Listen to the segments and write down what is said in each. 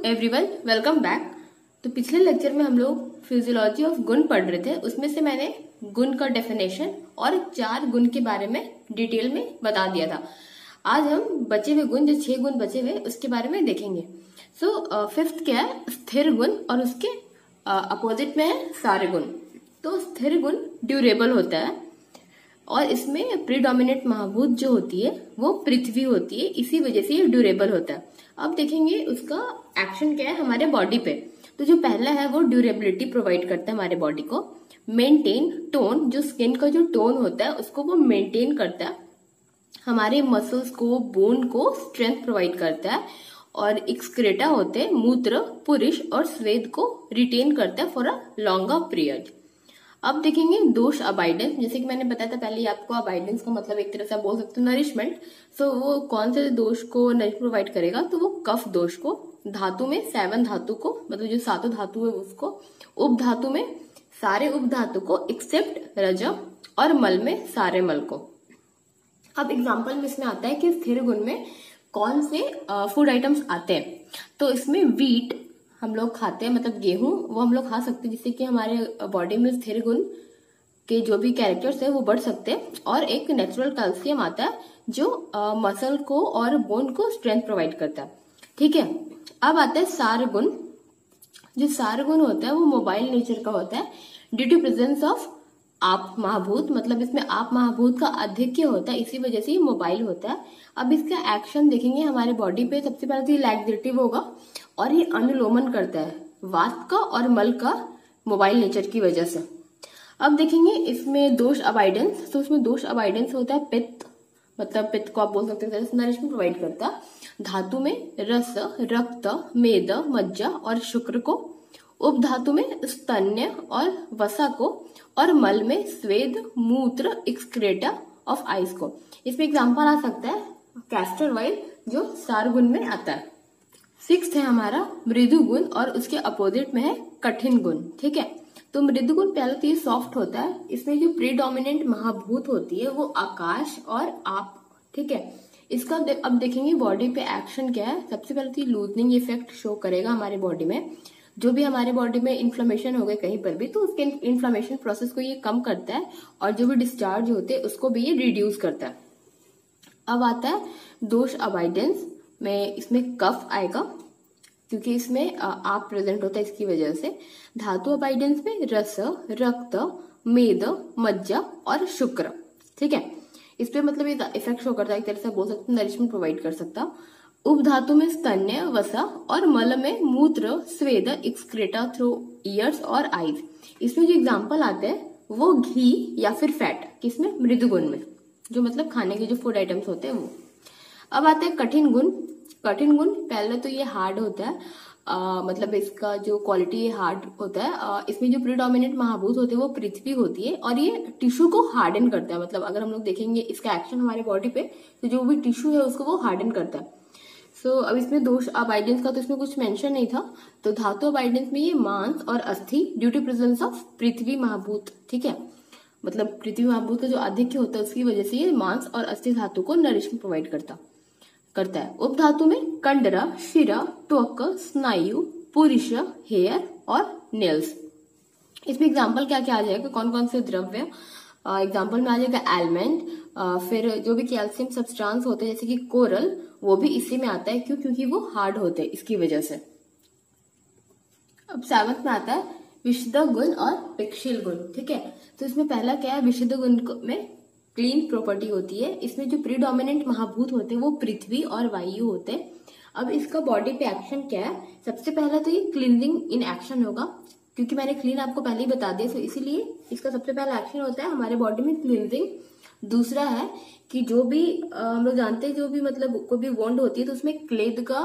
Everyone, welcome back. तो पिछले lecture में हम लोग फिजियोलॉजी ऑफ गुण पढ़ रहे थे। उसमें से मैंने गुण का डेफिनेशन और 4 गुण के बारे में डिटेल में बता दिया था। आज हम बचे हुए गुण, जो 6 गुण बचे हुए, उसके बारे में देखेंगे। फिफ्थ क्या है? स्थिर गुण, और उसके अपोजिट में है सारे गुण। तो स्थिर गुण ड्यूरेबल होता है और इसमें प्रीडोमिनेंट महाभूत जो होती है वो पृथ्वी होती है, इसी वजह से ये ड्यूरेबल होता है। अब देखेंगे उसका एक्शन क्या है हमारे बॉडी पे। तो जो पहला है वो ड्यूरेबिलिटी प्रोवाइड करता है हमारे बॉडी को। मेंटेन टोन, जो स्किन का जो टोन होता है उसको वो मेंटेन करता है। हमारे मसल्स को, बोन को स्ट्रेंथ प्रोवाइड करता है। और एक्सक्रेटा होते हैं, मूत्र, पुरुष और स्वेद को रिटेन करता है फॉर अ लॉन्गर पीरियड। अब देखेंगे दोष अबाइडेंस। जैसे कि मैंने बताया था पहले ही आपको, अबाइडेंस का मतलब एक तरह से बोल सकते हो नरिशमेंट। सो वो कौन से दोष को नरिश प्रोवाइड करेगा? तो वो कफ दोष को। धातु में 7 धातु को, मतलब जो 7 धातु है उसको। उप धातु में सारे उप धातु को एक्सेप्ट रज, और मल में सारे मल को। अब एग्जाम्पल में इसमें आता है कि स्थिर गुण में कौन से फूड आइटम्स आते हैं। तो इसमें वीट हम लोग खाते हैं, मतलब गेहूं, वो हम लोग खा सकते हैं जिससे कि हमारे बॉडी में स्थिर गुण के जो भी कैरेक्टर्स है वो बढ़ सकते हैं। और एक नेचुरल कैल्शियम आता है जो मसल को और बोन को स्ट्रेंथ प्रोवाइड करता है। ठीक है, अब आता है सार गुण। जो सार गुण होता है वो मोबाइल नेचर का होता है ड्यू टू प्रेजेंस ऑफ आप महाभूत, मतलब इसमें आप महाभूत का आधिक्य होता है, इसी वजह से ये मोबाइल होता है। अब इसका एक्शन देखेंगे हमारे बॉडी पे। सबसे पहले तो ये लैक्सेटिव होगा और ये अनुलोमन करता है वात का और मल का, मोबाइल नेचर की वजह से। अब देखेंगे इसमें दोष अबाइडेंस। तो उसमें दोष अबाइडेंस होता है पित्त, मतलब पित्त को आप बोल सकते हैं नरिशमेंट प्रोवाइड करता है। धातु में रस, रक्त, मेद, मज्जा और शुक्र को। उप धातु में स्तन्य और वसा को, और मल में स्वेद, मूत्र, एक्सक्रेटा ऑफ आइस को। इसमें एग्जाम्पल आ सकता है कैस्टर ऑयल, जो सार गुण में आता है। 6th है हमारा मृदु गुण, और उसके अपोजिट में है कठिन गुण। ठीक है, तो मृदु गुण पहले तो ये सॉफ्ट होता है। इसमें जो प्रीडोमिनेंट महाभूत होती है वो आकाश और आप। ठीक है, इसका अब देखेंगे बॉडी पे एक्शन क्या है। सबसे पहले तो लूजनिंग इफेक्ट शो करेगा हमारे बॉडी में। जो भी हमारे बॉडी में इन्फ्लेमेशन हो गए कहीं पर भी, तो उसके इन्फ्लेमेशन प्रोसेस को ये कम करता है, और जो भी डिस्चार्ज होते हैं उसको भी ये रिड्यूस करता है। अब आता है दोष अबाइडेंस में। इसमें कफ आएगा क्योंकि इसमें आप प्रेजेंट होता है, इसकी वजह से। धातु अबाइडेंस में रस, रक्त, मेद, मज्जा और शुक्र। ठीक है, इस पे मतलब ये इफेक्ट शो करता है, एक तरह से बोल सकते हैं नरिशमेंट प्रोवाइड कर सकता। उप धातु में स्तन्य, वसा और मल में मूत्र, स्वेद, एक्सक्रेटा थ्रू ईयर्स और आईज। इसमें जो एग्जाम्पल आते हैं वो घी या फिर फैट, किसमें? मृदु गुण में, जो मतलब खाने के जो फूड आइटम्स होते हैं वो। अब आते हैं कठिन गुण। कठिन गुण पहले तो ये हार्ड होता है, मतलब इसका जो क्वालिटी हार्ड होता है। इसमें जो प्रीडोमिनेंट महाभूत होते हैं वो पृथ्वी होती है, और ये टिश्यू को हार्डन करता है। मतलब अगर हम लोग देखेंगे इसका एक्शन हमारे बॉडी पे, तो जो भी टिश्यू है उसको वो हार्डन करता है। अब इसमें दोष अबाइडेंस का तो इसमें कुछ मेंशन नहीं था। तो धातु अबाइडेंस में ये मांस और अस्थि ड्यू टू प्रेजेंस ऑफ पृथ्वी महाभूत। ठीक है, मतलब पृथ्वी महाभूत का जो आधिक्य होता है उसकी वजह से ये मांस और अस्थि धातु को नरिशमेंट प्रोवाइड करता है। उप धातु में कंडरा, शिरा, त्वक, स्नायु, पुरुष, हेयर और नेल्स। इसमें एग्जाम्पल क्या क्या आ जाएगा, कौन कौन से द्रव्य? एग्जाम्पल में आ जाएगा एलमेंट, फिर जो भी कैल्शियम सब्सटेंस होते हैं जैसे कि कोरल, वो भी इसी में आता है। क्यों? क्योंकि वो हार्ड होते हैं, इसकी वजह से। अब 7th में आता है विशुद्ध गुण और पिक्षील गुण। ठीक है, तो इसमें पहला क्या है? विशुद्ध गुण में क्लीन प्रॉपर्टी होती है। इसमें जो प्रीडोमिनेंट महाभूत होते हैं वो पृथ्वी और वायु होते हैं। अब इसका बॉडी पे एक्शन क्या है? सबसे पहला तो ये क्लींजिंग इन एक्शन होगा, क्योंकि मैंने क्लीन आपको पहले ही बता दिया, तो इसीलिए इसका सबसे पहला एक्शन होता है हमारे बॉडी में क्लींजिंग। दूसरा है कि जो भी हम लोग जानते हैं, जो भी मतलब कोई भी वोंड होती है तो उसमें क्लेद का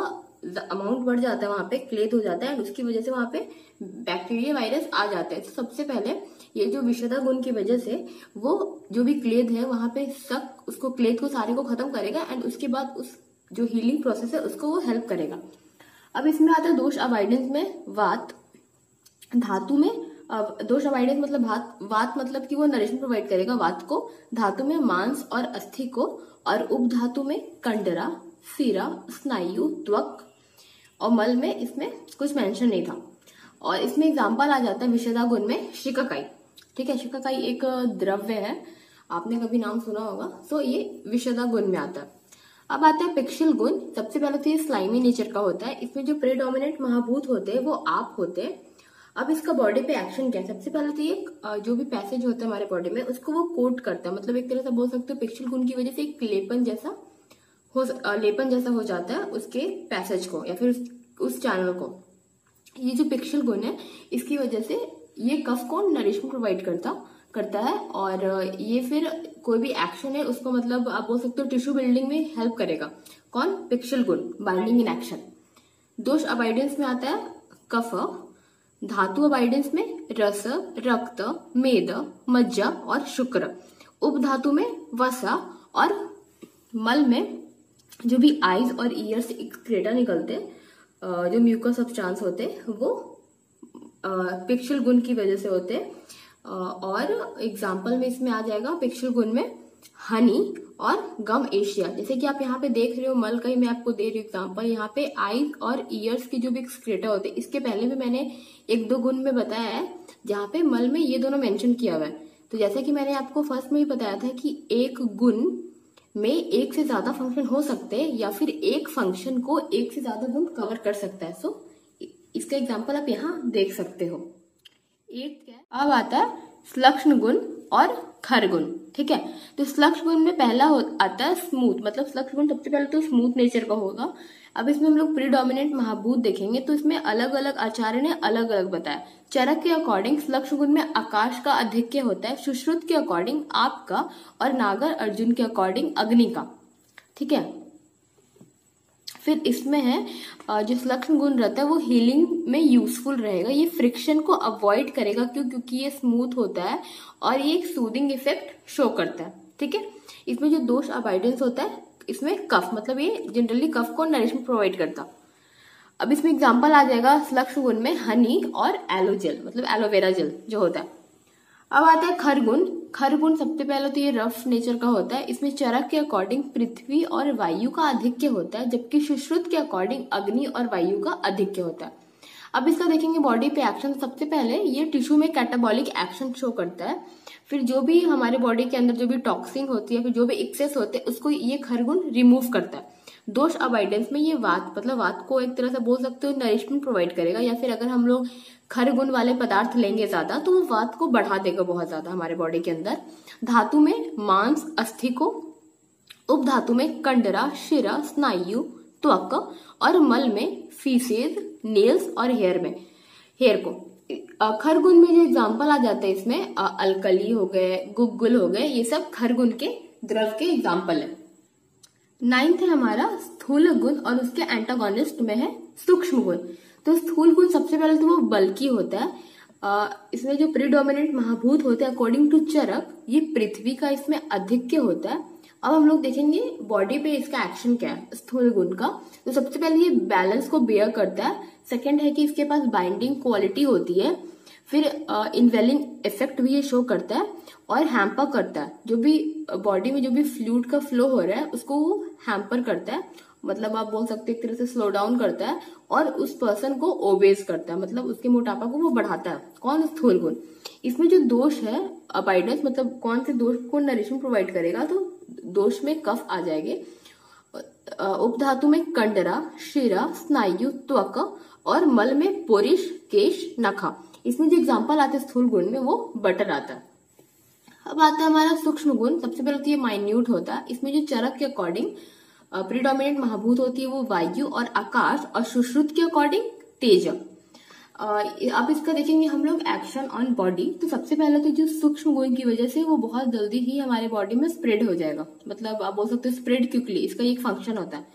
अमाउंट बढ़ जाता है, वहां पे क्लेद हो जाता है, और उसकी वजह से वहां पे बैक्टीरिया, वायरस आ जाते हैं। तो सबसे पहले ये जो विशुद्ध गुण की वजह से वो जो भी क्लेद है वहां पे उसको क्लेद को सारे को खत्म करेगा, एंड उसके बाद उस जो हीलिंग प्रोसेस है उसको वो हेल्प करेगा। अब इसमें आता है दोष अबाइडेंस में वात। धातु में दोष अबाइडेंस मतलब वात मतलब कि वो नरिशमेंट प्रोवाइड करेगा वात को। धातु में मांस और अस्थि को, और उप धातु में कंडरा, सिरा, स्नायु, त्वक। और मल में इसमें कुछ मेंशन नहीं था। और इसमें एग्जाम्पल आ जाता है विशेषता गुण में शिकाकाई। ठीक है, शिकाकाई एक द्रव्य है, आपने कभी नाम सुना होगा, तो ये विशेषता गुण में आता है। अब आता है पिक्सेल गुण। सबसे पहले तो ये स्लाइमी नेचर का होता है। इसमें जो प्रेडोमिनेंट महाभूत होते हैं वो आप होते हैं। अब इसका बॉडी पे एक्शन क्या है? सबसे पहले तो ये जो भी पैसेज होता है हमारे बॉडी में उसको वो कोट करता है। मतलब एक तरह से बोल सकते हो पिक्सेल गुण की वजह से एक लेपन जैसा हो जाता है उसके पैसेज को या फिर उस चैनल को। ये जो पिक्सेल गुण है इसकी वजह से ये कफ को नरिशमेंट प्रोवाइड करता है और ये फिर कोई भी एक्शन है उसको मतलब आप बोल सकते हो टिश्यू बिल्डिंग में हेल्प करेगा। कौन? पिक्सेल गुण, बाइंडिंग इन एक्शन। दोष अबाइडेंस में आता है कफ, धातु अबाइडेंस में रस, रक्त, मेद, मज्जा और शुक्र, उपधातु में वसा और मल में जो भी आईज और ईयर से एक्सक्रेटा निकलते जो म्यूकस सब्सटेंस होते वो पिक्सेल गुण की वजह से होते। और एग्जाम्पल में इसमें आ जाएगा पिक्सेल गुण में हनी और गम एशिया। जैसे कि आप यहाँ पे देख रहे हो मल का ही मैं आपको दे रही हूँ एग्जाम्पल। यहाँ पे आईज और ईयर्स की जो भी एक्सक्रेटा होते हैं, इसके पहले भी मैंने एक दो गुण में बताया है जहाँ पे मल में ये दोनों मेंशन किया हुआ है। तो जैसे कि मैंने आपको फर्स्ट में ही बताया था कि एक गुण में एक से ज्यादा फंक्शन हो सकते हैं या फिर एक फंक्शन को एक से ज्यादा गुण कवर कर सकता है। सो इसका एग्जाम्पल आप यहाँ देख सकते हो। 8 क्या है? अब आता है श्लक्ष्ण गुण और खर गुण। ठीक है, तो श्लक्ष्ण गुण में पहला आता है स्मूथ। मतलब श्लक्ष्ण गुण सबसे पहले तो स्मूथ नेचर का होगा। अब इसमें हम लोग प्रीडोमिनेंट महाभूत देखेंगे तो इसमें अलग अलग आचार्य ने अलग अलग बताया। चरक के अकॉर्डिंग श्लक्ष्ण गुण में आकाश का आधिक्य होता है, सुश्रुत के अकॉर्डिंग आप का और नागर अर्जुन के अकॉर्डिंग अग्नि का। ठीक है, फिर इसमें है जो श्लक्ष्ण गुण रहता है वो हीलिंग में यूजफुल रहेगा। ये फ्रिक्शन को अवॉइड करेगा क्योंकि ये स्मूथ होता है और ये एक सूदिंग इफेक्ट शो करता है। ठीक है, इसमें जो दोष अवॉइडेंस होता है इसमें कफ, मतलब ये जनरली कफ को नरिशमेंट प्रोवाइड करता। अब इसमें एग्जांपल आ जाएगा श्लक्ष्ण गुण में हनी और एलो जेल, मतलब एलोवेरा जेल जो होता है। अब आता है खर गुण। खर गुण सबसे पहले तो ये रफ नेचर का होता है। इसमें चरक के अकॉर्डिंग पृथ्वी और वायु का आधिक्य होता है, जबकि सुश्रुत के अकॉर्डिंग अग्नि और वायु का आधिक्य होता है। अब इसका देखेंगे बॉडी पे एक्शन। सबसे पहले ये टिश्यू में कैटाबॉलिक एक्शन शो करता है। फिर जो भी हमारे बॉडी के अंदर जो भी टॉक्सिन होती है, फिर जो भी एक्सेस होते हैं उसको ये खर गुण रिमूव करता है। दोष अवॉइडेंस में ये वात, मतलब वात को एक तरह से बोल सकते हो नरिशमेंट प्रोवाइड करेगा, या फिर अगर हम लोग खर गुण वाले पदार्थ लेंगे ज्यादा तो वो वात को बढ़ा देगा बहुत ज्यादा हमारे बॉडी के अंदर। धातु में मांस, अस्थि को, उपधातु में कंडरा, शिरा, स्नायु, त्वक और मल में फीसेज, नेल्स और हेयर को। खर गुण में जो एग्जाम्पल आ जाते हैं इसमें अल्कली हो गए, गुग्गुल हो गए, ये सब खर गुण के द्रव के एग्जाम्पल है। 9th है हमारा स्थूल गुण और उसके एंटागोनिस्ट में है सूक्ष्म गुण। तो स्थूल गुण सबसे पहले तो वो बल्कि होता है। इसमें जो प्रीडोमिनेंट महाभूत होते हैं अकॉर्डिंग टू चरक ये पृथ्वी का इसमें आधिक्य होता है। अब हम लोग देखेंगे बॉडी पे इसका एक्शन क्या है स्थूल गुण का। तो सबसे पहले ये बैलेंस को बेयर करता है। सेकंड है कि इसके पास बाइंडिंग क्वालिटी होती है। फिर इन्वेलिंग इफेक्ट भी ये शो करता है और हैम्पर करता है। जो भी बॉडी में जो भी फ्लूइड का फ्लो हो रहा है उसको वो हैम्पर करता है, मतलब आप बोल सकते हैं एक तरह से स्लो डाउन करता है और उस पर्सन को ओबेस करता है, मतलब उसके मोटापा को वो बढ़ाता है। कौन? स्थूल गुण। इसमें जो दोष है अबाइडेंस, मतलब कौन से दोष को नरिशमेंट प्रोवाइड करेगा, तो दोष में कफ आ जाएंगे। उपधातु में कंडरा, शिरा, स्नायु, त्वक और मल में पोरिश, केश, नखा। इसमें जो एग्जाम्पल आते हैं स्थूल गुण में वो बटर आता है। अब आता है हमारा सूक्ष्म गुण। सबसे पहले तो ये माइन्यूट होता है। इसमें जो चरक के अकॉर्डिंग प्रीडोमिनेंट महाभूत होती है वो वायु और आकाश, और सुश्रुत के अकॉर्डिंग तेज। अब इसका देखेंगे हम लोग एक्शन ऑन बॉडी। तो सबसे पहले तो जो सूक्ष्म गुण की वजह से वो बहुत जल्दी ही हमारे बॉडी में स्प्रेड हो जाएगा, मतलब आप बोल सकते हो स्प्रेड क्विकली, इसका एक फंक्शन होता है।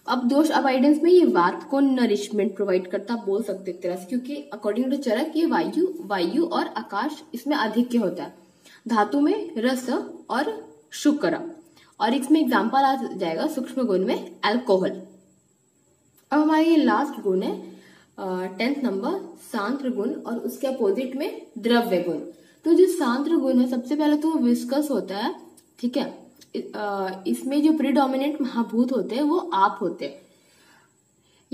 अब दोष अवॉइडेंस में ये वात को नरिशमेंट प्रोवाइड करता बोल सकते एक तरह से, क्योंकि अकॉर्डिंग टू चरक ये वायु और आकाश इसमें आधिक्य होता है। धातु में रस और शुक्र, और इसमें एग्जाम्पल आ जाएगा सूक्ष्म गुण में अल्कोहल। अब हमारा ये लास्ट गुण है 10th नंबर सांद्र गुण, और उसके अपोजिट में द्रव्य गुण। तो जो सांद्र गुण है सबसे पहले तो वो विस्कस होता है। ठीक है, इसमें जो प्रीडोमिनेंट महाभूत होते हैं वो आप होते हैं।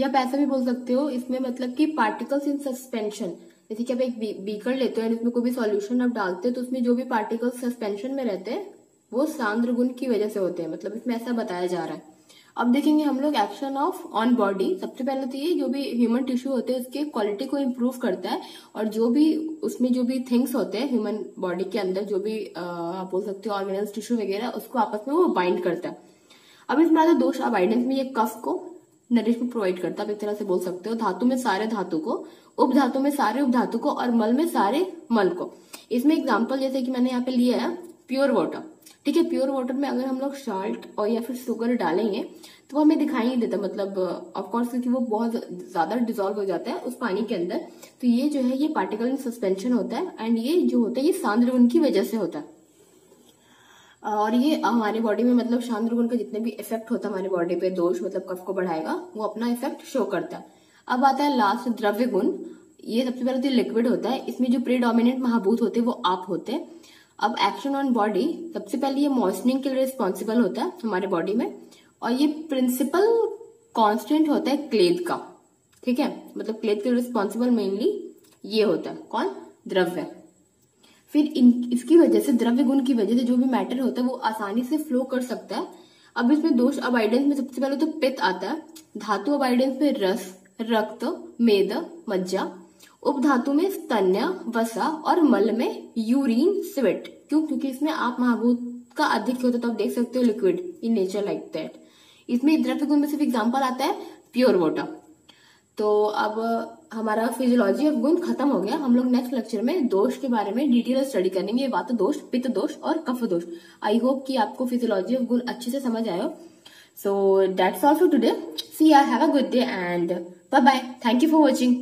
या आप ऐसा भी बोल सकते हो इसमें मतलब कि पार्टिकल्स इन सस्पेंशन, जैसे कि आप एक बीकर लेते हो और इसमें कोई भी सॉल्यूशन आप डालते हो तो उसमें जो भी पार्टिकल्स सस्पेंशन में रहते हैं वो सांद्र गुण की वजह से होते हैं, मतलब इसमें ऐसा बताया जा रहा है। अब देखेंगे हम लोग एक्शन ऑफ ऑन बॉडी। सबसे पहले तो ये जो भी ह्यूमन टिश्यू होते हैं उसके क्वालिटी को इम्प्रूव करता है, और जो भी उसमें जो भी थिंग्स होते हैं ह्यूमन बॉडी के अंदर जो भी आप बोल सकते हो ऑर्गेनल्स टिश्यू वगैरह, उसको आपस में वो बाइंड करता है। अब इसमें आता है दोष अवॉइडेंस में, ये कफ को नरिशमेंट प्रोवाइड करता है, आप एक तरह से बोल सकते हो। धातु में सारे धातु को, उपधातु में सारे उपधातु को, और मल में सारे मल को। इसमें एग्जाम्पल जैसे कि मैंने यहाँ पे लिया है प्योर वाटर, ठीक है। प्योर वाटर में अगर हम लोग सॉल्ट और या फिर शुगर डालेंगे तो वो हमें दिखाई नहीं देता, मतलब ऑफकोर्स क्योंकि वो बहुत ज्यादा डिजोल्व हो जाता है उस पानी के अंदर। तो ये जो है ये पार्टिकल इन सस्पेंशन होता है, एंड ये जो होता है ये सांद्र गुण की वजह से होता है। और ये हमारे बॉडी में मतलब सांद्र गुण का जितने भी इफेक्ट होता है हमारे बॉडी पे, दोष मतलब कफ को बढ़ाएगा, वो अपना इफेक्ट शो करता है। अब आता है लास्ट द्रव्य गुण। ये सबसे पहले तो लिक्विड होता है, इसमें जो प्रीडोमिनेंट महाभूत होते हैं वो आप होते हैं। अब एक्शन ऑन बॉडी, सबसे पहले ये मॉइस्चनिंग के लिए रिस्पॉन्सिबल होता है हमारे बॉडी में, और ये प्रिंसिपल कांस्टेंट होता है क्लेद का, ठीक है। मतलब क्लेद के रिस्पॉन्सिबल मेनली ये होता है कौन, द्रव्य। फिर इसकी वजह से द्रव्य गुण की वजह से जो भी मैटर होता है वो आसानी से फ्लो कर सकता है। अब इसमें दोष अवॉइडेंस में सबसे पहले तो पित्त आता है, धातु अवॉइडेंस में रस, रक्त, मेद, मज्जा, उपधातु में स्तन्य, वसा, और मल में यूरिन, स्वेट। क्यों? क्योंकि इसमें आप महाभूत का अधिक होता है, तो आप देख सकते हो liquid in nature like that. इसमें द्रव्य गुण में सिर्फ एग्जांपल आता है प्योर वाटर। तो अब हमारा फिजियोलॉजी ऑफ गुण खत्म हो गया। हम लोग नेक्स्ट लेक्चर में दोष के बारे में डिटेल स्टडी करेंगे, वात दोष, पित्त दोष और कफ दोष। आई होप कि आपको फिजियोलॉजी ऑफ गुण अच्छे से समझ आयो। So that's all for today. See ya, have a good day and bye bye. Thank you for watching.